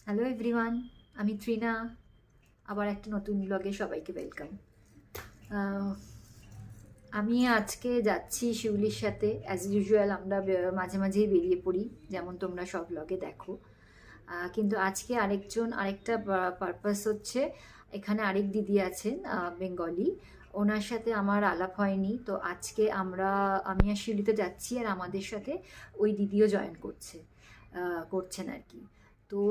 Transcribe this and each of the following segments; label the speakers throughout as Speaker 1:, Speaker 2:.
Speaker 1: Hello everyone, আমি ত্রিনা। আবার একটা নতুন ব্লগে সবাইকে ওয়েলকাম। আমি আজকে যাচ্ছি শিউলির সাথে। অ্যাজ ইউজুয়াল আমরা মাঝে মাঝেই বেরিয়ে পড়ি, যেমন তোমরা সব ব্লগে দেখো। কিন্তু আজকে আরেকটা পারপাস হচ্ছে, এখানে আরেক দিদি আছেন বেঙ্গলি, ওনার সাথে আমার আলাপ হয়নি। তো আজকে আমি আর শিউলিতে যাচ্ছি, আর আমাদের সাথে ওই দিদিও জয়েন করছেন আর কি। তো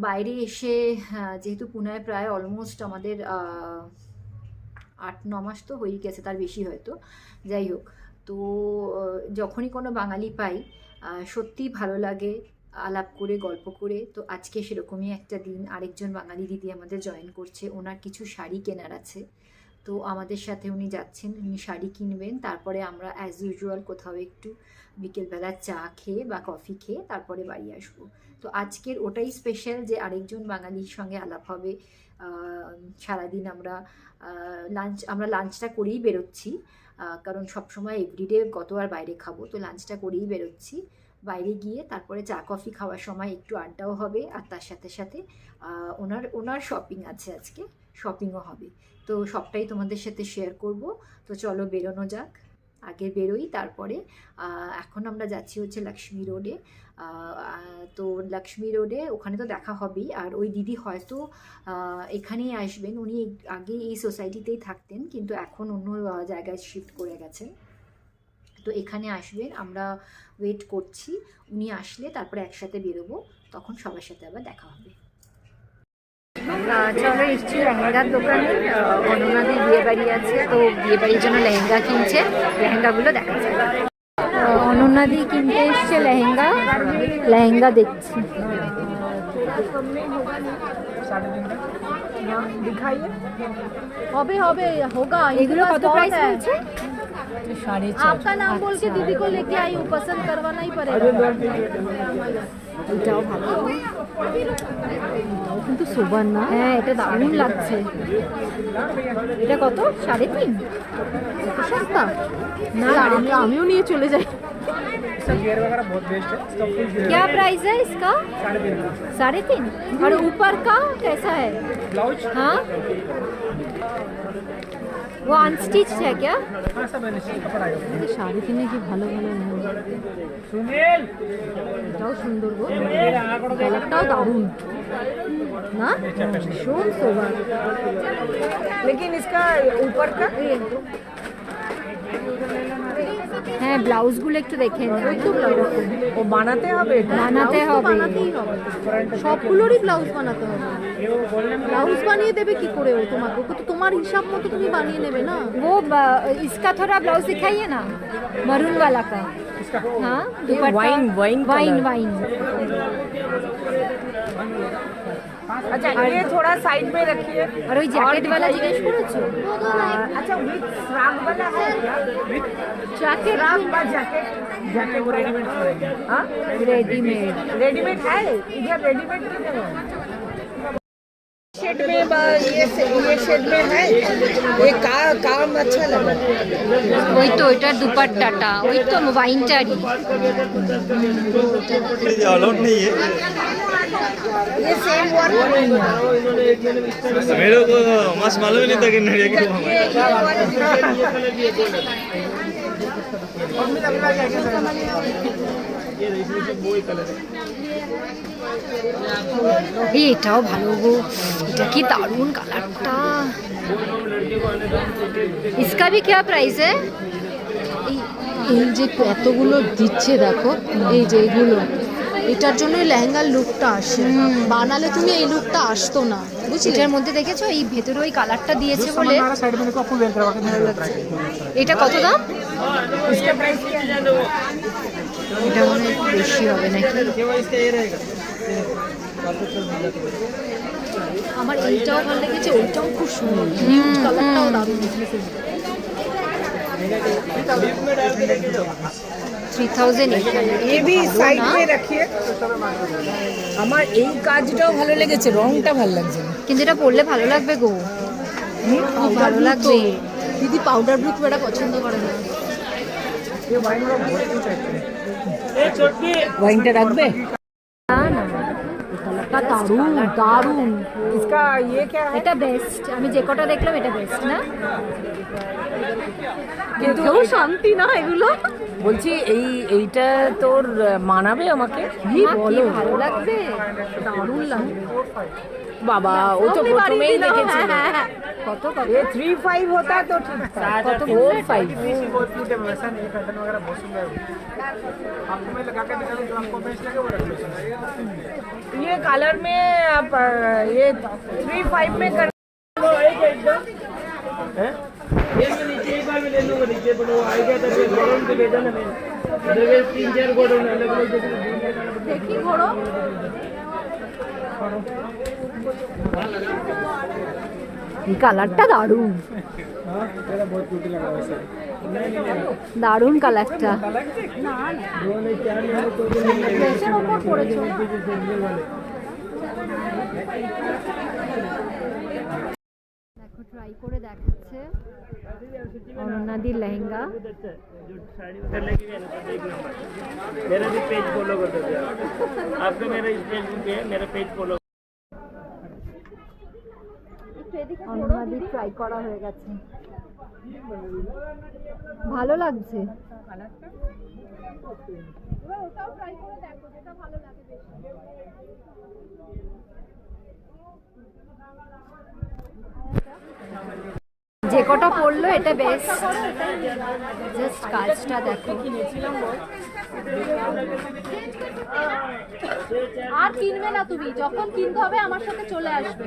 Speaker 1: বাইরে এসে যেহেতু পুনায় প্রায় অলমোস্ট আমাদের 8-9 মাস তো হয়েই গেছে, তার বেশি হয়তো, যাই হোক। তো যখনই কোনো বাঙালি পাই সত্যিই ভালো লাগে আলাপ করে, গল্প করে। তো আজকে সেরকমই একটা দিন। আরেকজন বাঙালি দিদি আমাদের জয়েন করছে, ওনার কিছু শাড়ি কেনার আছে। তো আমাদের সাথে উনি যাচ্ছেন, উনি শাড়ি কিনবেন। তারপরে আমরা অ্যাজ ইউজুয়াল কোথাও একটু বিকেলবেলা চা খেয়ে বা কফি খেয়ে তারপরে বাড়ি আসবো। তো আজকের ওটাই স্পেশাল যে আরেকজন বাঙালির সঙ্গে আলাপ হবে। সারাদিন আমরা লাঞ্চটা করেই বেরোচ্ছি, কারণ সবসময় এভরিডে কত আর বাইরে খাবো। তো লাঞ্চটা করেই বেরোচ্ছি। বাইরে গিয়ে তারপরে চা কফি খাওয়ার সময় একটু আড্ডাও হবে, আর তার সাথে সাথে ওনার শপিং আছে, আজকে শপিংও হবে। তো সবটাই তোমাদের সাথে শেয়ার করব। তো চলো বেরোনো যাক, আগে বেরোই। তারপরে এখন আমরা যাচ্ছি হচ্ছে লক্ষ্মী রোডে। তো লক্ষ্মী রোডে ওখানে তো দেখা হবেই। আর ওই দিদি হয়তো এখানেই আসবেন। উনি আগে এই সোসাইটিতেই থাকতেন, কিন্তু এখন অন্য জায়গায় শিফট করে গেছেন। তো এখানে আসবেন, আমরা ওয়েট করছি। উনি আসলে তারপরে একসাথে বেরোবো, তখন সবার সাথে আবার দেখা হবে। চলো এসছি লেহেঙ্গার দোকানে। অননাদের বিয়ে বাড়ি আছে, তো বিয়ে বাড়ির জন্য লেহেঙ্গা কিনছে। লেহেঙ্গাগুলো দেখা যায়। অননাদি কিনতে এসছে লেহেঙ্গা দেখছি।
Speaker 2: হবে হবে হোগা।
Speaker 1: এগুলো কত প্রাইস বলছে?
Speaker 2: आपका नाम बोल के दीदी को लेके आई हूँ, पसंद करवाना ही पड़ेगा।
Speaker 1: এটাও ভালো,
Speaker 2: এটাও কিন্তু সোবার না।
Speaker 1: হ্যাঁ এটা দারুণ লাগছে। এটা কত? 3.5?
Speaker 2: সস্তা না, আমিও নিয়ে চলে যাই।
Speaker 1: क्या प्राइस है इसका? 3.5।
Speaker 2: और ऊपर का कैसा है?
Speaker 3: ब्लाउज?
Speaker 2: हाँ
Speaker 1: वो अनस्टिच है क्या?
Speaker 2: শাড়ি কিনে কি ভালো ভালো
Speaker 3: सुनील
Speaker 2: এটাও সুন্দর গো, কালারটাও দারুণ না, ভীষণ সোবার।
Speaker 3: लेकिन इसका ऊपर का
Speaker 1: হ্যাঁ ব্লাউজগুলো একটু দেখে
Speaker 3: वो बनाते হবে
Speaker 1: বানাতে হবে।
Speaker 2: বানাতেই হবে, সবগুলোরই ব্লাউজ বানাতে হবে। ব্লাউজ বানিয়ে দেবে কি করে ও তোমাকে? ওকে তো তোমার হিসাব মতো তুমি বানিয়ে নেবে না।
Speaker 1: वो इसका थोड़ा ब्लाउज दिखाइए ना, मरून वाला का। हाँ दुपट्टा
Speaker 3: वाइन
Speaker 1: वाइन।
Speaker 3: अच्छा ये थोड़ा साइड में रखिए।
Speaker 1: আর ওই জ্যাকেট वाला জিজ্ঞেস করেছো?
Speaker 3: अच्छा विद फ्रॉक वाला है क्या?
Speaker 1: জ্যাকেট
Speaker 3: फ्रॉक का जैकेट जैकेट वो रेडीमेड हाँ
Speaker 1: रेडीमेड
Speaker 3: रेडीमेड है इधर, रेडीमेड नहीं है। शेड में ये शेड में है, ये काम अच्छा लगा।
Speaker 1: ওই তো ওইটার দুপাট্টাটা, ওই তো ওয়াইনটারই।
Speaker 4: अलाउड नहीं है
Speaker 3: ये सेम वर्क नहीं है।
Speaker 4: मेरे को मस्त मालूम ही नहीं था कि नड़िया की
Speaker 1: এটাও ভালো গো, এটা কি দারুণ কালারটা। इसका भी क्या प्राइस है?
Speaker 2: এই যে এতগুলো দিচ্ছে দেখো, এই যে এগুলো, এটার জন্যই লেহেঙ্গার লুকটা আসে। বানালে তুমি এই লুকটা আসতো না, বুঝলি?
Speaker 1: এটার মধ্যে দেখেছো এই ভেতরে ওই কালারটা দিয়েছে বলে ভালো লাগছে। এটা কত দাম?
Speaker 3: इसका प्राइस क्या है?
Speaker 1: এটা মনে হয় একটু বেশি হবে নাকি।
Speaker 2: আমার এইটাও ভালো লেগেছে, ওইটাও খুব সুন্দর, কালারটাও দারুণ।
Speaker 1: 3800।
Speaker 3: ये भी साइड में रखिए। আমার এই কাজটাও ভালো লেগেছে, রংটা ভালো লাগছে না।
Speaker 1: কিন্তু এটা পরলে ভালো লাগবে গো, খুব ভালো লাগবে।
Speaker 2: দিদি পাউডার ব্লু খুব একটা পছন্দ করে না।
Speaker 3: ওয়াইনটা রাখবে?
Speaker 1: না না,
Speaker 2: লুকটা দারুণ দারুণ।
Speaker 3: इसका ये क्या है?
Speaker 1: এটা বেস্ট, আমি যে কটা দেখলাম এটা বেস্ট না?
Speaker 3: কিন্তু
Speaker 2: কেউ শান্তি না এগুলো।
Speaker 3: বলছি এইটা তোর মানাবে আমাকে?
Speaker 2: কি বলো,
Speaker 1: ভালো লাগবে,
Speaker 2: দারুণ লাগবে।
Speaker 3: বাবা ও তো প্রথমেই দেখেছিল।
Speaker 1: কত কত
Speaker 3: ये 3-5 होता तो ठीक था। कत 4-5
Speaker 5: बहुत क्यूट है, वैसा नहीं, पैटर्न वगैरह बहुत सुंदर है। आपको मैं लगा के दिखा दूं, जो आपको बेस्ट लगे वो रख लो।
Speaker 3: ये कलर में आप ये 3-5 में कर
Speaker 5: ये मैं नीचे एक बार में ले लूंगा नीचे, पर वो आएगा तो ये गोडाउन पे ले जाना मैं। अदरवाइज 3-4 गोडाउन अलग अलग जगह
Speaker 2: দেখি ঘোড়ো।
Speaker 1: এই কালারটা দারুণ,
Speaker 5: हां तेरा बहुत क्यूट लगा वैसे।
Speaker 1: দারুণ কালারটা।
Speaker 5: दो नहीं चार ले लो तो भी नहीं लगेगा।
Speaker 2: ড্রেসের ওপর পড়েছো না?
Speaker 1: দেখো ট্রাই করে দেখাচ্ছে অনন্যাদির লেহেঙ্গা।
Speaker 5: अच्छा है, जो साड़ी वगैरह लेके गए ना तो देख लो। मेरा भी पेज फॉलो कर दो आपका, मेरा इस पेज पे है, मेरा पेज फॉलो।
Speaker 1: অনন্যাদির ট্রাই করা হয়ে গেছে, ভালো লাগছে। যে কটা পড়লো এটা বেস্ট, জাস্ট কাজটা দেখো।
Speaker 2: আর কিনবে না তুমি, যখন কিনতে হবে আমার সাথে চলে আসবে।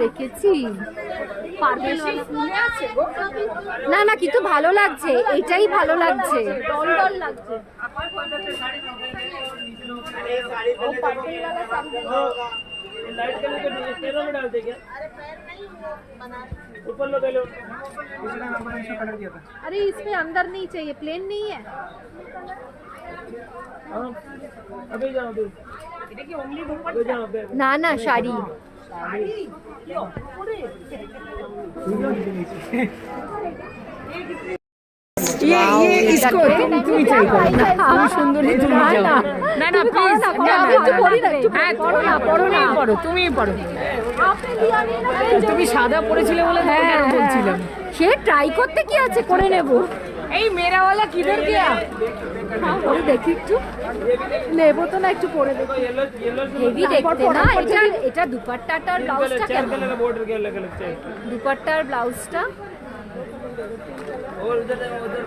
Speaker 1: দেখেছি না না, কিন্তু ভালো লাগছে, এটাই ভালো লাগছে।
Speaker 2: ডল ডল লাগছে।
Speaker 5: लाइट कलर के पैरों में डालते क्या? ऊपर लो पहले। इसने नंबर इसका कलर दिया था।
Speaker 2: अरे इसमें अंदर नहीं चाहिए, प्लेन नहीं है।
Speaker 5: हाँ अभी जाओ अभी। अभी जाओ अभी।
Speaker 1: না না, শাড়ি।
Speaker 3: ये इसको तुम ही चाहिए तुम सुंदरी तुम ही जाओ ना ना प्लीज
Speaker 1: আমি একটু পরি না, একটু পড়ো না, পড়ো না।
Speaker 3: পড়ো তুমি পড়ো তুমি সাদা পড়েছিলে বলে হ্যাঁ বলছিলাম
Speaker 1: সে ট্রাই করতে কি আছে, করে নেব।
Speaker 3: এই মেরা वाला किधर गया
Speaker 1: আমি দেখি একটু, নেবো তো না, একটু পরে দেখি। হেভি দেখতে না এটা। এটা দুপাট্টাটার ব্লাউজটা
Speaker 5: चार
Speaker 1: কেমন?
Speaker 5: कलर बॉर्डर के अलग अलग चाहिए।
Speaker 1: দুপাট্টার ব্লাউজটা
Speaker 5: और उधर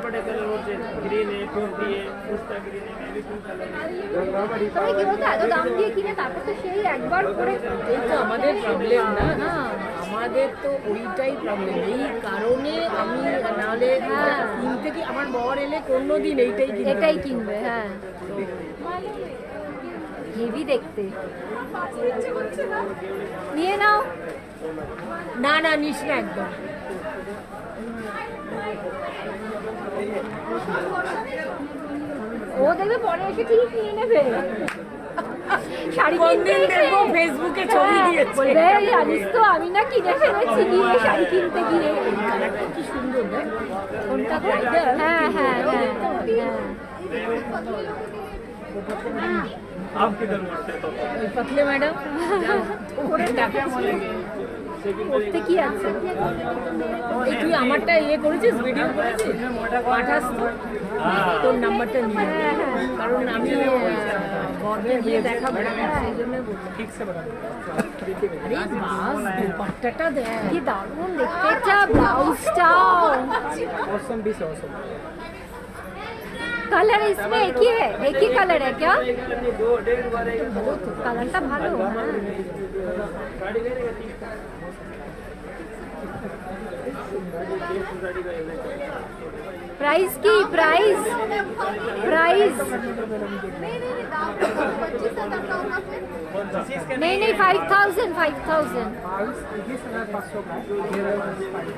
Speaker 5: बड़े कलर होते हैं, ग्रीन है, पिंक है, पिस्ता ग्रीन है, नेवी पिंक कलर है।
Speaker 1: তবে কি বলতো, এত দাম দিয়ে কিনে তারপর তো সেই একবার করে।
Speaker 3: এই তো আমাদের প্রবলেম না আমাদের তো ওইটাই প্রবলেম এই কারণে আমি নালে কিনতে কি আমার বর এলে কোনোদিন এইটাই কিনবে
Speaker 1: এটাই কিনবে। হ্যাঁ হেভি দেখতে, নিয়ে নাও।
Speaker 3: না না নিস না একদম
Speaker 1: ও দেখবে পরে এসে ঠিক নিয়ে নেবে। শাড়ি
Speaker 3: কোন
Speaker 1: কিনতে
Speaker 3: দিন
Speaker 1: এসে
Speaker 3: দেখবো ফেসবুকে ছবি দিয়েছে
Speaker 1: বলবে, জানিস তো আমি না কিনে ফেলেছি গিয়ে শাড়ি কিনতে গিয়ে।
Speaker 3: কি সুন্দর দেখ
Speaker 1: কোনটা গো? হ্যাঁ হ্যাঁ হ্যাঁ হ্যাঁ।
Speaker 5: आप किधर उठते हो?
Speaker 3: ওই পাতলে ম্যাডাম করে টাকা
Speaker 1: করতে কি আছে?
Speaker 3: এই তুই আমারটা ইয়ে করেছিস ভিডিও করেছিস পাঠাস তো তোর নাম্বারটা নিয়ে কারণ আমি বরকে গিয়ে দেখাবো সেই জন্য
Speaker 5: ठीक से बता।
Speaker 3: আরে বাস দুপাট্টাটা দেখ
Speaker 1: কি দারুণ দেখতে, এটা ব্লাউজটাও।
Speaker 5: ऑसम भी से ऑसम।
Speaker 1: कलर इसमें एक ही है, एक ही कलर है क्या?
Speaker 5: दो डेढ़ बार एक
Speaker 1: कलरটা ভালো।
Speaker 5: गाड़ी ले रहे हैं।
Speaker 1: प्राइस की प्राइस प्राइस नहीं नहीं 5000 5000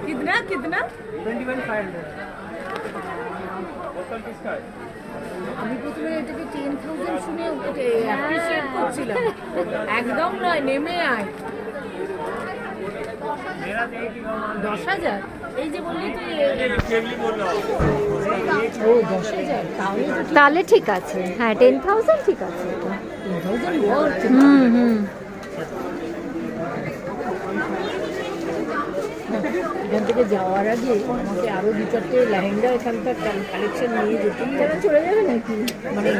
Speaker 3: कितना कितना
Speaker 5: 21,500।
Speaker 3: আমি প্রথমে এটাকে 10,000 শুনে অ্যাপ্রিশিয়েট করছিলাম একদম নয় নেমে আয় 10,000 এই যে বললি তুই ও 10,000 তাহলে তো
Speaker 1: তাহলে ঠিক আছে, হ্যাঁ 10,000 ঠিক আছে।
Speaker 3: 10,000 worth।
Speaker 1: হুম।
Speaker 3: এখান থেকে যাওয়ার আগে আমাকে আরো 2-4টে লেহেঙ্গা এখানকার কালেকশন নিয়ে যেতেই হবে।
Speaker 1: চলে যাবে নাকি?
Speaker 3: মানে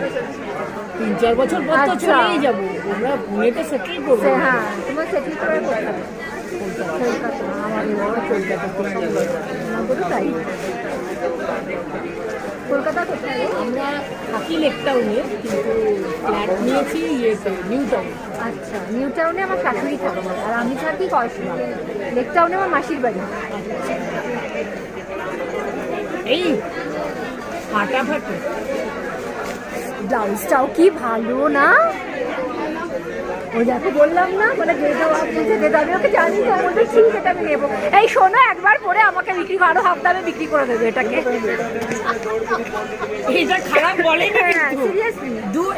Speaker 3: 3-4 বছর পর তো
Speaker 1: আচ্ছা।
Speaker 3: চলেই যাবো, আমরা পুনেতে সেটেল করবো।
Speaker 1: হ্যাঁ, তোমার সেটিং করে কোথায়?
Speaker 3: কলকাতা আমার বাবা কলকাতা
Speaker 1: আমাদেরও তাই। কলকাতা কোথায়?
Speaker 3: আমরা থাকি লেক টাউনে, কিন্তু ফ্ল্যাট নিয়েছি ইয়েতে নিউ টাউন।
Speaker 1: আচ্ছা, নিউ টাউনে আমার শাশুড়ি থাকে আর আমি থাকি কসবা। লেক টাউনে আমার মাসির বাড়ি।
Speaker 3: এই ফাটাফাটি
Speaker 1: ব্লাউজটাও কি ভালো না? ওই দেখো বললাম না, মানে আমি ওকে জানি তো, বলতে ঠিক এটা আমি নেবো। এই শোনো, একবার পরে আমাকে বিক্রি করো, আরো হাফ দামে বিক্রি করে দেবে এটাকে।
Speaker 3: এটা খারাপ বলে না,
Speaker 1: সিরিয়াসলি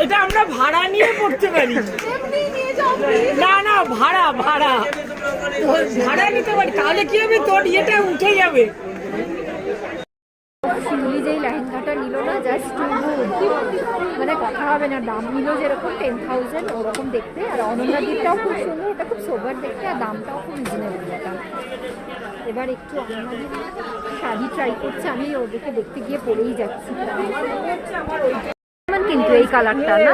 Speaker 3: এটা আমরা ভাড়া নিয়ে পড়তে পারি। না না, ভাড়া ভাড়া ভাড়া নিতে পারি, তাহলে কি হবে, তোর ইয়েটা উঠে যাবে।
Speaker 1: শিউলি যেই লেহেঙ্গাটা নিল না, জাস্ট মানে কথা হবে না, দাম নিল যেরকম 10,000 ওরকম দেখতে। আর অনন্যাদিরটাও খুব সুন্দর, ওটা খুব সোবার দেখতে, আর দামটাও খুব রিজনেবল ওটা। এবার একটু অনন্যাদির শাড়ি ট্রাই করছে, আমি ওদেরকে দেখতে গিয়ে পরেই যাচ্ছি। কিন্তু এই কালারটা না,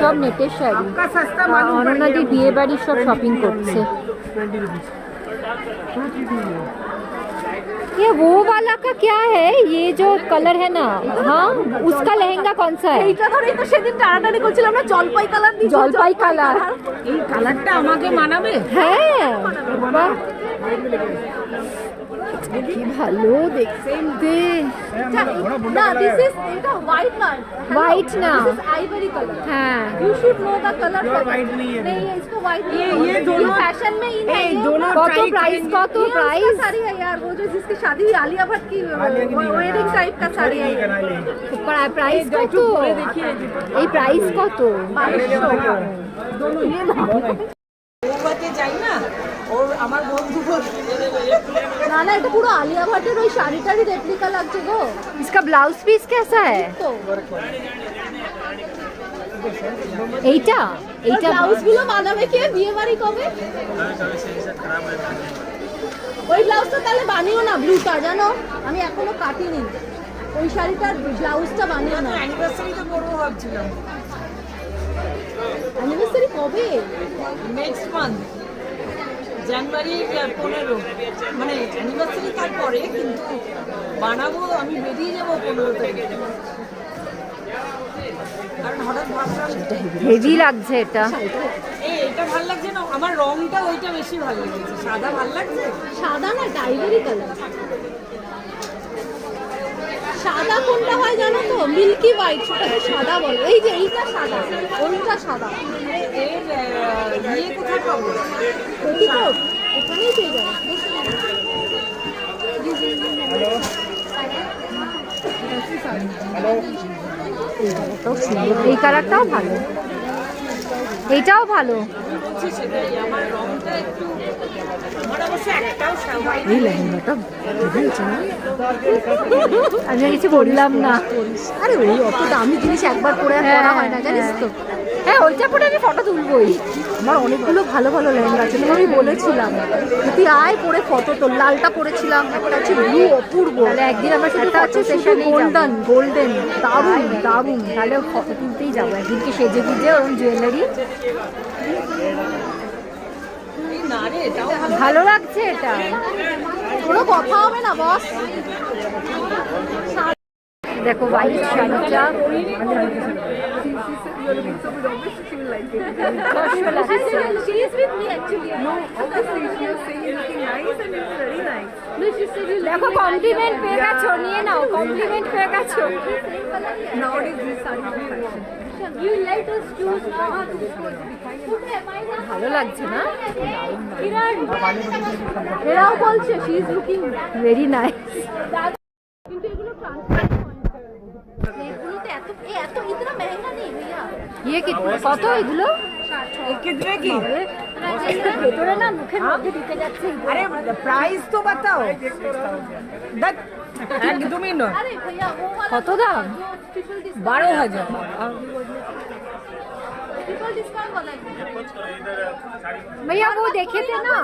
Speaker 1: সব নেটের শাড়ি। অনন্যাদির বিয়ে বাড়ির সব শপিং করছে। ये वो वाला का क्या है, ये जो कलर है ना, हाँ उसका लहंगा कौन सा है?
Speaker 2: এইটা ধরেই তো সেদিন টানাটানি করছিলাম না, জলপাই কালার দিয়ে।
Speaker 1: জলপাই কালার।
Speaker 3: এই কালারটা আমাকে মানাবে।
Speaker 1: হ্যাঁ বাহ, কি ভালো দেখতে।
Speaker 2: না, দিস ইজ এটা হোয়াইট না,
Speaker 1: হোয়াইট না,
Speaker 2: दिस इज आइवरी कलर।
Speaker 1: হ্যাঁ
Speaker 2: you should know the colour. नहीं, इसको व्हाइट ये दोनों फैशन में इन है।
Speaker 1: কত প্রাইস, কত প্রাইস?
Speaker 2: साड़ी है यार, वो जो जिसकी शादी हुई आलिया भट्ट की वेडिंग टाइप का साड़ी है।
Speaker 1: প্রাইস কত? এই প্রাইস কত?
Speaker 2: 2200।
Speaker 3: दोनों ये বৌভাতে যাই না, ওর আমার বন্ধু
Speaker 2: না না, এটা পুরো আলিয়া ভট্টের ওই শাড়িটারই রেপ্লিকা লাগছে গো।
Speaker 1: इसका ब्लाउज पीस कैसा है?
Speaker 2: তো
Speaker 1: এইটা এইটা
Speaker 2: ব্লাউজ গুলো বানাবে কে, বিয়ে বাড়ি কবে? ওই ব্লাউজটা তাহলে বানিও না, ব্লুটা জানো, আমি এখনো কাটিনি। ওই শাড়িটার ব্লাউজটা বানিও না।
Speaker 3: অ্যানিভার্সারিতে পরবো ভাবছিলাম,
Speaker 2: অ্যানিভার্সারি কবে?
Speaker 3: নেক্সট মান্থ জানুয়ারি 15, মানে অ্যানিভার্সারি তারপরে, কিন্তু বানাবো আমি, বেরিয়ে যাবো 15 তারিখে। কারণ হঠাৎ ভাবলাম
Speaker 1: হেভি লাগছে এটা।
Speaker 3: এটা ভালো লাগছে না, আমার রংটা ওইটা বেশি ভালো লেগেছে। সাদা ভালো লাগছে,
Speaker 2: সাদা না, ডাইভারি কালার। সাদা কোনটা হয় জানো তো, মিল্কি হোয়াইট, সেটাকে সাদা বলে। এই যে এইটা সাদা, ওইটা সাদা।
Speaker 3: এর ইয়ে কোথায় পাবো?
Speaker 2: পেটিকোট এখানেই পেয়ে যাবে।
Speaker 1: এই কালারটাও ভালো, এইটাও ভালো।
Speaker 3: বলছি সেটাই, আমার রংটা একটু, আমার অবশ্য একটাও হোয়াইট।
Speaker 2: এই লেহেঙ্গাটা
Speaker 1: আমি কিছু বললাম না।
Speaker 2: আরে ওই অত দামি জিনিস একবার পরে আর পরা হয় না, জানিস তো।
Speaker 1: হ্যাঁ, ওইটা পরে আমি ফটো তুলবোই।
Speaker 2: আমার অনেকগুলো ভালো ভালো লেহেঙ্গা আছে, আমি বলেছিলাম তুই আয় পরে ফটো তোর। লালটা পরেছিলাম, একটা হচ্ছে ব্লু অপূর্ব,
Speaker 1: তাহলে একদিন আমার সাথে
Speaker 2: একটা হচ্ছে
Speaker 1: photo session-এই
Speaker 2: গোল্ডেন
Speaker 1: যাবো।
Speaker 2: গোল্ডেন, দারুণ দারুণ।
Speaker 1: তাহলে ফটো তুলতেই যাবো একদিনকে, সেজে গুজে ওরকম জুয়েলারি।
Speaker 3: না রে, এটাও ভালো।
Speaker 1: ভালো লাগছে এটা।
Speaker 2: কোনো কথা হবে না বস।
Speaker 1: দেখো হোয়াইট শাড়িটা,
Speaker 2: She is with me actually. No, obviously she was saying you're looking nice and it's very nice. No, she said you
Speaker 1: দেখো কমপ্লিমেন্ট পেয়ে গেছো, নিয়ে নাও, কমপ্লিমেন্ট পেয়ে গেছো।
Speaker 2: nowadays these sarees are fashion. You let us choose now.
Speaker 1: ভালো লাগছে না?
Speaker 2: এরাও বলছে she is looking
Speaker 1: very nice.
Speaker 2: কিন্তু এগুলো ট্রান্সপারেন্ট এগুলোতে এত এত ইতনা महंगा नहीं भैया।
Speaker 1: ইয়ে কি কত এগুলো?
Speaker 3: कितने की?
Speaker 1: ভেতরে না মুখের মধ্যে ঢুকে যাচ্ছে।
Speaker 3: अरे प्राइस तो बताओ। একদমই নয়। কত দাম? 12,000।
Speaker 1: भैया वो देखे थे ना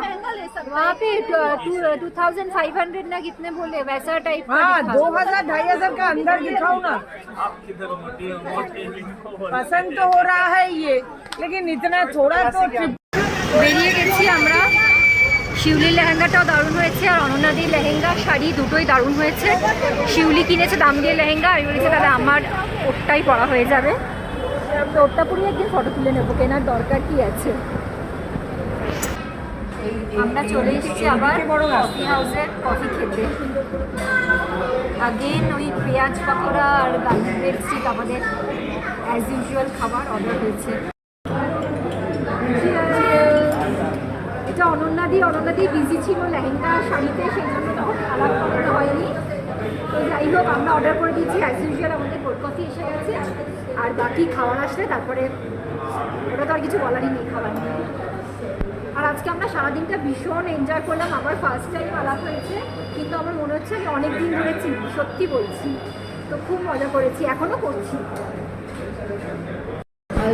Speaker 1: वहाँ पे 2500 ना कितने बोले वैसा टाइप का
Speaker 3: हाँ
Speaker 1: दिखा।
Speaker 3: 2,000-2,500 का अंदर दिखाओ ना। पसंद तो हो रहा है ये, लेकिन इतना थोड़ा तो
Speaker 1: বেরিয়ে গেছি আমরা। শিউলির লেহেঙ্গাটাও দারুণ হয়েছে আর অনন্যাদির লেহেঙ্গা শাড়ি দুটোই দারুণ হয়েছে। শিউলি কিনেছে দাম দিয়ে লেহেঙ্গা, আমি বলেছি তাহলে আমার ওটাই পরা হয়ে যাবে, তো ওটা পরে একদিন ফটো তুলে নেবো, কেনার দরকার কি আছে। আমরা চলে এসেছি আবার কফি হাউসে কফি খেতে। আগেন ওই পেঁয়াজ পাকোড়া আর গার্লিক ব্রেড স্টিক আমাদের অ্যাজ ইউজুয়াল খাবার অর্ডার হয়েছে। এটা অনন্যাদি বিজি ছিল লেহেঙ্গা শাড়িতে, সেই জন্য তখন আলাপ করতে হয়নি। তো যাই হোক আমরা অর্ডার করে দিয়েছি অ্যাজ ইউজুয়াল, আমাদের কোল্ড কফি এসে গেছে। আর বাকি খাবার আসলে তারপরে, ওটা তো আর কিছু বলারই নেই খাবার নিয়ে। আর আজকে আমরা সারাদিনটা ভীষণ এনজয় করলাম। আবার ফার্স্ট টাইম আলাপ হয়েছে, কিন্তু আমার মনে হচ্ছে আমি অনেক দিন ধরে চিনি, সত্যি বলছি। তো খুব মজা করেছি, এখনও করছি।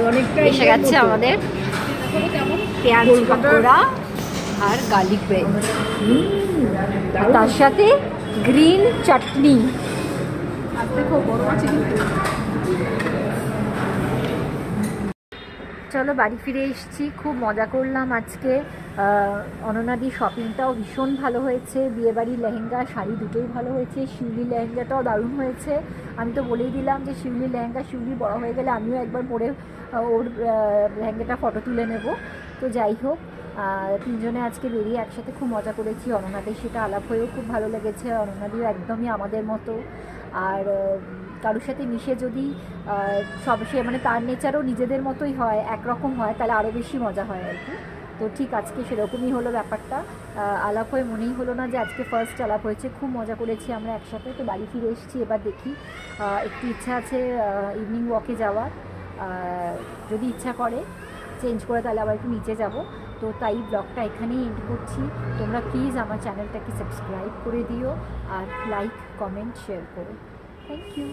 Speaker 3: অনেকটা
Speaker 1: এসে গেছে আমাদের পেঁয়াজ পকোড়া আর গার্লিক ব্রেড, আর তার সাথে গ্রিন চাটনি। আর দেখো বড় আছে কিন্তু। চলো বাড়ি ফিরে এসেছি, খুব মজা করলাম আজকে। অনন্যাদির শপিংটাও ভীষণ ভালো হয়েছে, বিয়েবাড়ির লেহেঙ্গা শাড়ি দুটোই ভালো হয়েছে, শিউলির লেহেঙ্গাটাও দারুণ হয়েছে। আমি তো বলেই দিলাম যে শিউলির লেহেঙ্গা শিউলি বড় হয়ে গেলে আমিও একবার পরে ওর লেহেঙ্গাটা ফটো তুলে নেব। তো যাই হোক, তিনজনে আজকে বেরিয়ে একসাথে খুব মজা করেছি। অনন্যাদির সেটা আলাপ হয়েও খুব ভালো লেগেছে। অনন্যাদিও একদমই আমাদের মতো। আর কারোর সাথে মিশে যদি সব সে মানে তার নেচারও নিজেদের মতোই হয়, একরকম হয়, তাহলে আরও বেশি মজা হয় আর কি। তো ঠিক আজকে সেরকমই হলো ব্যাপারটা। আলাপ হয়ে মনেই হলো না যে আজকে ফার্স্ট আলাপ হয়েছে। খুব মজা করেছি আমরা একসাথে। তো বাড়ি ফিরে এসেছি, এবার দেখি একটু ইচ্ছা আছে ইভিনিং ওয়াকে যাওয়ার। যদি ইচ্ছা করে চেঞ্জ করে তাহলে আবার একটু নিচে যাব। তো তাই ব্লগটা এখানেই এন্ড করছি। তোমরা প্লিজ আমার চ্যানেলটাকে সাবস্ক্রাইব করে দিও আর লাইক কমেন্ট শেয়ার করো। Thank you.